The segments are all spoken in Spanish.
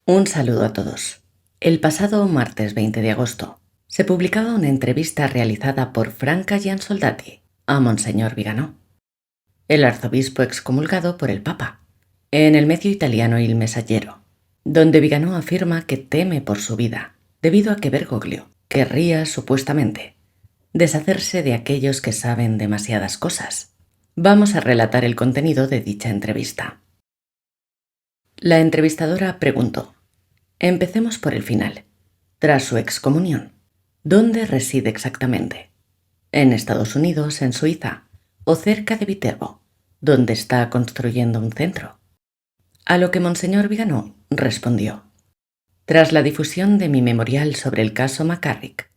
Un saludo a todos. El pasado martes 20 de agosto se publicaba una entrevista realizada por Franca Giansoldati a Monseñor Viganò, el arzobispo excomulgado por el Papa, en el medio italiano Il Messaggero, donde Viganò afirma que teme por su vida debido a que Bergoglio querría, supuestamente, deshacerse de aquellos que saben demasiadas cosas. Vamos a relatar el contenido de dicha entrevista. La entrevistadora preguntó: empecemos por el final. Tras su excomunión, ¿dónde reside exactamente? ¿En Estados Unidos, en Suiza o cerca de Viterbo, donde está construyendo un centro? A lo que Monseñor Viganò respondió: tras la difusión de mi memorial sobre el caso McCarrick,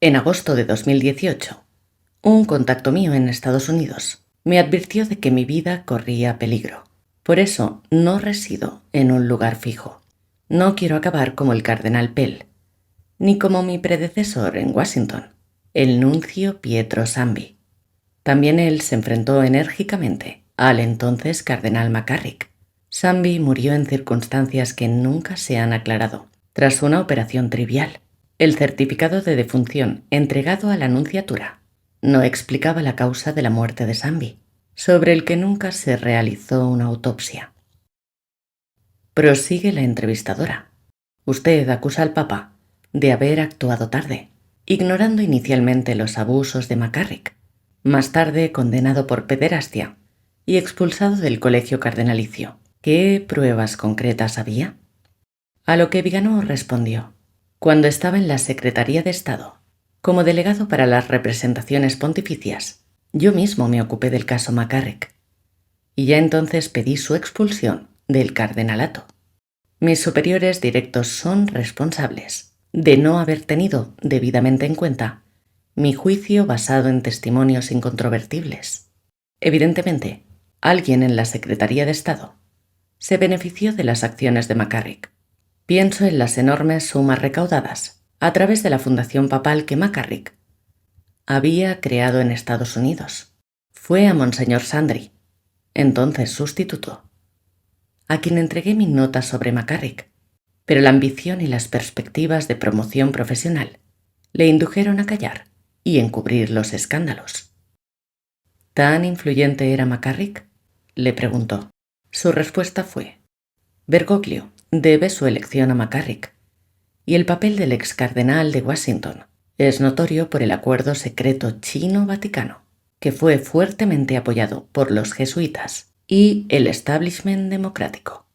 en agosto de 2018, un contacto mío en Estados Unidos me advirtió de que mi vida corría peligro. Por eso no resido en un lugar fijo. No quiero acabar como el cardenal Pell, ni como mi predecesor en Washington, el nuncio Pietro Zambi. También él se enfrentó enérgicamente al entonces cardenal McCarrick. Zambi murió en circunstancias que nunca se han aclarado, tras una operación trivial. El certificado de defunción entregado a la nunciatura no explicaba la causa de la muerte de Zambi, sobre el que nunca se realizó una autopsia. Prosigue la entrevistadora. Usted acusa al Papa de haber actuado tarde, ignorando inicialmente los abusos de McCarrick, más tarde condenado por pederastia y expulsado del colegio cardenalicio. ¿Qué pruebas concretas había? A lo que Viganò respondió: cuando estaba en la Secretaría de Estado, como delegado para las representaciones pontificias, yo mismo me ocupé del caso McCarrick, y ya entonces pedí su expulsión del cardenalato. Mis superiores directos son responsables de no haber tenido debidamente en cuenta mi juicio basado en testimonios incontrovertibles. Evidentemente, alguien en la Secretaría de Estado se benefició de las acciones de McCarrick. Pienso en las enormes sumas recaudadas a través de la fundación papal que McCarrick había creado en Estados Unidos. Fue a Monseñor Sandri, entonces sustituto, a quien entregué mi nota sobre McCarrick, pero la ambición y las perspectivas de promoción profesional le indujeron a callar y encubrir los escándalos. ¿Tan influyente era McCarrick?, le preguntó. Su respuesta fue: Bergoglio debe su elección a McCarrick, y el papel del ex cardenal de Washington es notorio por el acuerdo secreto chino-vaticano, que fue fuertemente apoyado por los jesuitas y el establishment democrático.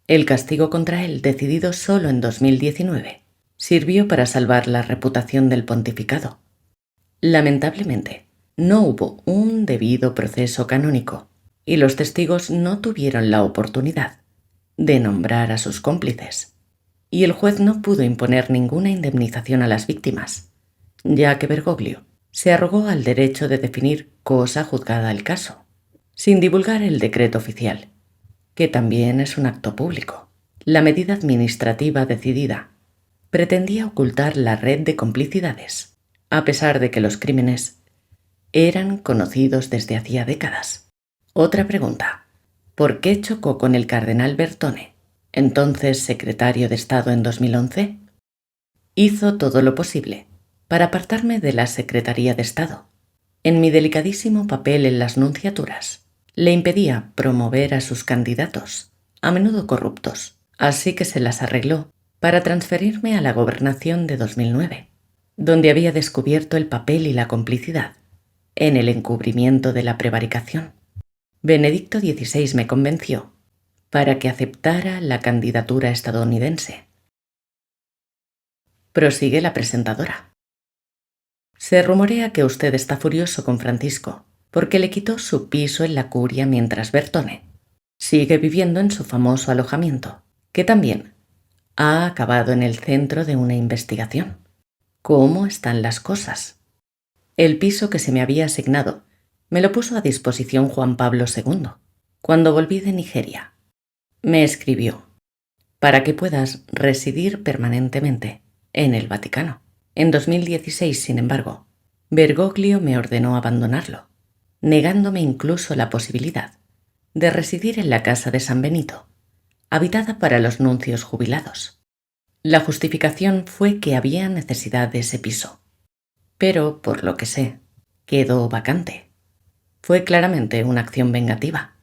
El castigo contra él, decidido solo en 2019, sirvió para salvar la reputación del pontificado. Lamentablemente, no hubo un debido proceso canónico y los testigos no tuvieron la oportunidad de nombrar a sus cómplices, y el juez no pudo imponer ninguna indemnización a las víctimas, ya que Bergoglio se arrogó al derecho de definir cosa juzgada al caso, sin divulgar el decreto oficial, que también es un acto público. La medida administrativa decidida pretendía ocultar la red de complicidades, a pesar de que los crímenes eran conocidos desde hacía décadas. Otra pregunta: ¿por qué chocó con el cardenal Bertone, entonces secretario de Estado en 2011? Hizo todo lo posible para apartarme de la Secretaría de Estado. En mi delicadísimo papel en las nunciaturas, le impedía promover a sus candidatos, a menudo corruptos, así que se las arregló para transferirme a la gobernación de 2009, donde había descubierto el papel y la complicidad en el encubrimiento de la prevaricación. Benedicto XVI me convenció para que aceptara la candidatura estadounidense. Prosigue la presentadora. Se rumorea que usted está furioso con Francisco porque le quitó su piso en la curia mientras Bertone sigue viviendo en su famoso alojamiento, que también ha acabado en el centro de una investigación. ¿Cómo están las cosas? El piso que se me había asignado me lo puso a disposición Juan Pablo II cuando volví de Nigeria. Me escribió: para que puedas residir permanentemente en el Vaticano. En 2016, sin embargo, Bergoglio me ordenó abandonarlo, negándome incluso la posibilidad de residir en la casa de San Benito, habitada para los nuncios jubilados. La justificación fue que había necesidad de ese piso, pero, por lo que sé, quedó vacante. Fue claramente una acción vengativa.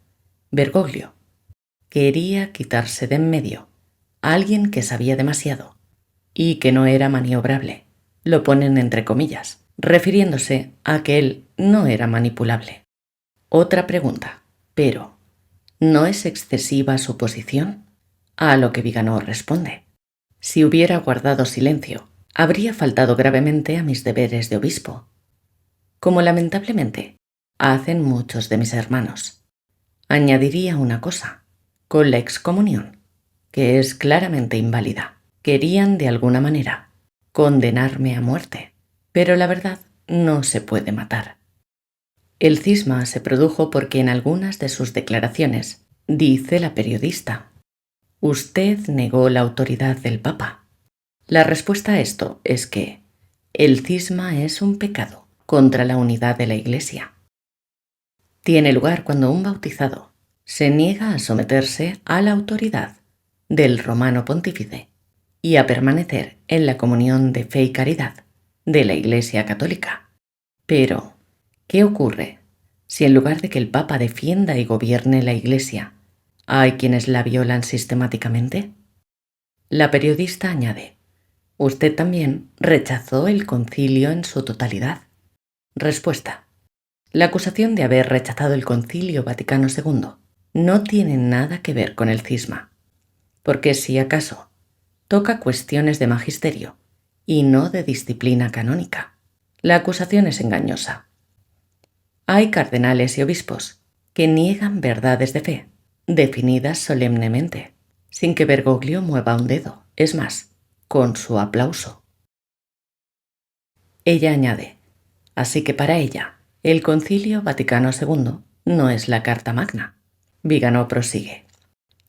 Bergoglio quería quitarse de en medio a alguien que sabía demasiado y que no era maniobrable. Lo ponen entre comillas, refiriéndose a que él no era manipulable. Otra pregunta, pero ¿no es excesiva su posición? A lo que Viganò responde: si hubiera guardado silencio, habría faltado gravemente a mis deberes de obispo, como lamentablemente hacen muchos de mis hermanos. Añadiría una cosa: con la excomunión, que es claramente inválida, querían de alguna manera condenarme a muerte, pero la verdad no se puede matar. El cisma se produjo porque en algunas de sus declaraciones dice la periodista: usted negó la autoridad del Papa. La respuesta a esto es que el cisma es un pecado contra la unidad de la Iglesia. Tiene lugar cuando un bautizado se niega a someterse a la autoridad del romano pontífice y a permanecer en la comunión de fe y caridad de la Iglesia católica. Pero, ¿qué ocurre si en lugar de que el Papa defienda y gobierne la Iglesia, hay quienes la violan sistemáticamente? La periodista añade: usted también rechazó el concilio en su totalidad. Respuesta: la acusación de haber rechazado el Concilio Vaticano II no tiene nada que ver con el cisma, porque si acaso toca cuestiones de magisterio y no de disciplina canónica. La acusación es engañosa. Hay cardenales y obispos que niegan verdades de fe, definidas solemnemente, sin que Bergoglio mueva un dedo, es más, con su aplauso. Ella añade: así que para ella, el Concilio Vaticano II no es la Carta Magna. Viganò prosigue: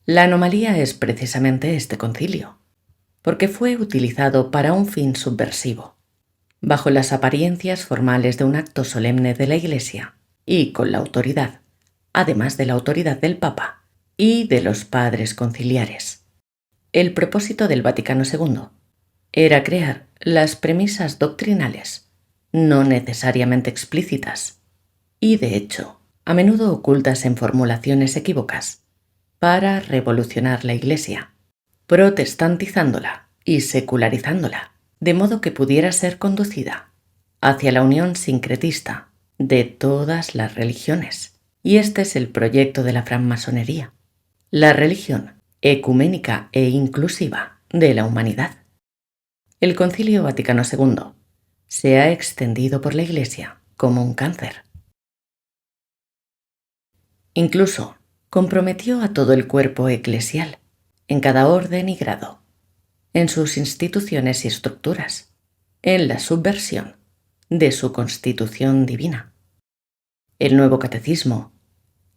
la anomalía es precisamente este concilio, porque fue utilizado para un fin subversivo, bajo las apariencias formales de un acto solemne de la Iglesia y con la autoridad, además de la autoridad del Papa y de los padres conciliares. El propósito del Vaticano II era crear las premisas doctrinales, no necesariamente explícitas, y de hecho, a menudo ocultas en formulaciones equívocas, para revolucionar la Iglesia, protestantizándola y secularizándola, de modo que pudiera ser conducida hacia la unión sincretista de todas las religiones. Y este es el proyecto de la francmasonería: la religión ecuménica e inclusiva de la humanidad. El Concilio Vaticano II se ha extendido por la Iglesia como un cáncer. Incluso comprometió a todo el cuerpo eclesial, en cada orden y grado, en sus instituciones y estructuras, en la subversión de su constitución divina. El nuevo catecismo,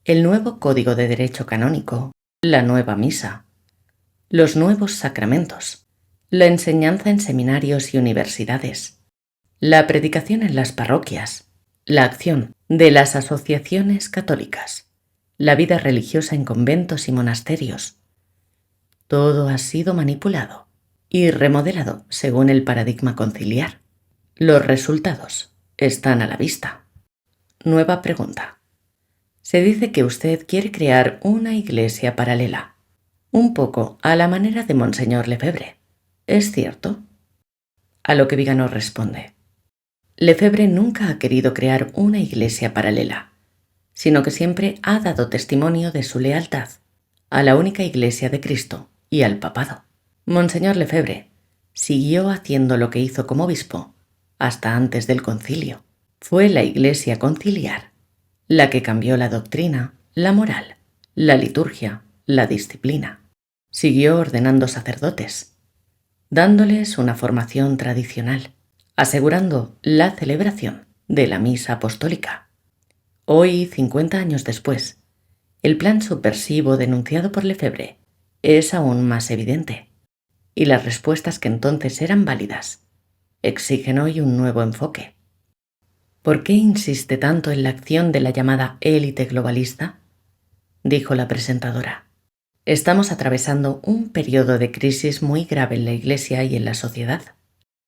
el nuevo código de derecho canónico, la nueva misa, los nuevos sacramentos, la enseñanza en seminarios y universidades, la predicación en las parroquias, la acción de las asociaciones católicas, la vida religiosa en conventos y monasterios. Todo ha sido manipulado y remodelado según el paradigma conciliar. Los resultados están a la vista. Nueva pregunta. Se dice que usted quiere crear una iglesia paralela, un poco a la manera de Monseñor Lefebvre. ¿Es cierto? A lo que Viganò responde: Lefebvre nunca ha querido crear una iglesia paralela, sino que siempre ha dado testimonio de su lealtad a la única Iglesia de Cristo y al papado. Monseñor Lefebvre siguió haciendo lo que hizo como obispo hasta antes del concilio. Fue la Iglesia conciliar la que cambió la doctrina, la moral, la liturgia, la disciplina. Siguió ordenando sacerdotes, dándoles una formación tradicional, asegurando la celebración de la misa apostólica. Hoy, 50 años después, el plan subversivo denunciado por Lefebvre es aún más evidente, y las respuestas que entonces eran válidas exigen hoy un nuevo enfoque. ¿Por qué insiste tanto en la acción de la llamada élite globalista?, dijo la presentadora. Estamos atravesando un periodo de crisis muy grave en la Iglesia y en la sociedad.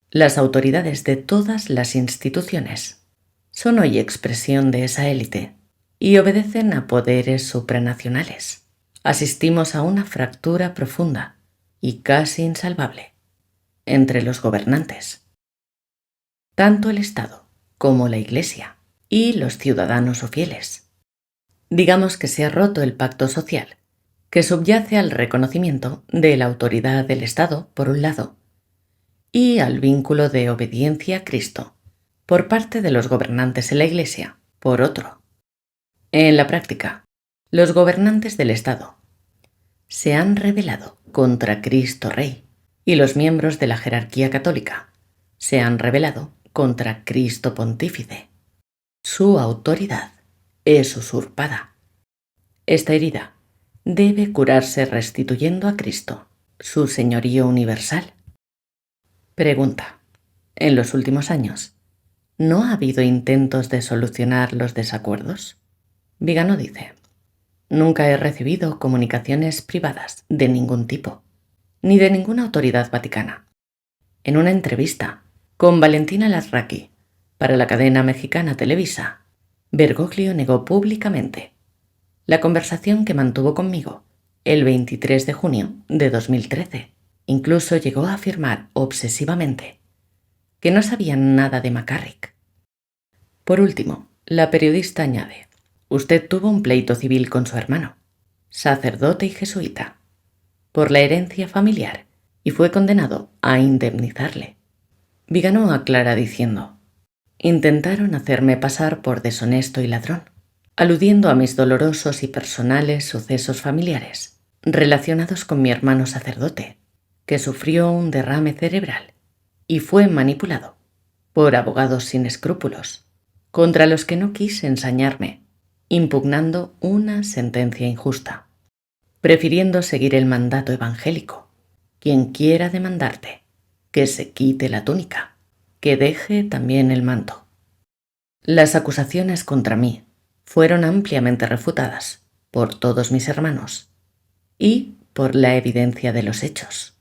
Las autoridades de todas las instituciones son hoy expresión de esa élite y obedecen a poderes supranacionales. Asistimos a una fractura profunda y casi insalvable entre los gobernantes. Tanto el Estado como la Iglesia y los ciudadanos o fieles. Digamos que se ha roto el pacto social, que subyace al reconocimiento de la autoridad del Estado, por un lado, y al vínculo de obediencia a Cristo, por parte de los gobernantes en la Iglesia, por otro. En la práctica, los gobernantes del Estado se han rebelado contra Cristo Rey y los miembros de la jerarquía católica se han rebelado contra Cristo Pontífice. Su autoridad es usurpada. Esta herida debe curarse restituyendo a Cristo su señorío universal. Pregunta. En los últimos años, ¿no ha habido intentos de solucionar los desacuerdos? Vigano dice: nunca he recibido comunicaciones privadas de ningún tipo, ni de ninguna autoridad vaticana. En una entrevista con Valentina Larraqui para la cadena mexicana Televisa, Bergoglio negó públicamente la conversación que mantuvo conmigo el 23 de junio de 2013. Incluso llegó a afirmar obsesivamente que no sabía nada de McCarrick. Por último, la periodista añade: usted tuvo un pleito civil con su hermano, sacerdote y jesuita, por la herencia familiar y fue condenado a indemnizarle. Vigano aclara diciendo: intentaron hacerme pasar por deshonesto y ladrón, aludiendo a mis dolorosos y personales sucesos familiares relacionados con mi hermano sacerdote, que sufrió un derrame cerebral y fue manipulado por abogados sin escrúpulos, contra los que no quise ensañarme, impugnando una sentencia injusta, prefiriendo seguir el mandato evangélico. Quien quiera demandarte, que se quite la túnica, que deje también el manto. Las acusaciones contra mí fueron ampliamente refutadas por todos mis hermanos y por la evidencia de los hechos.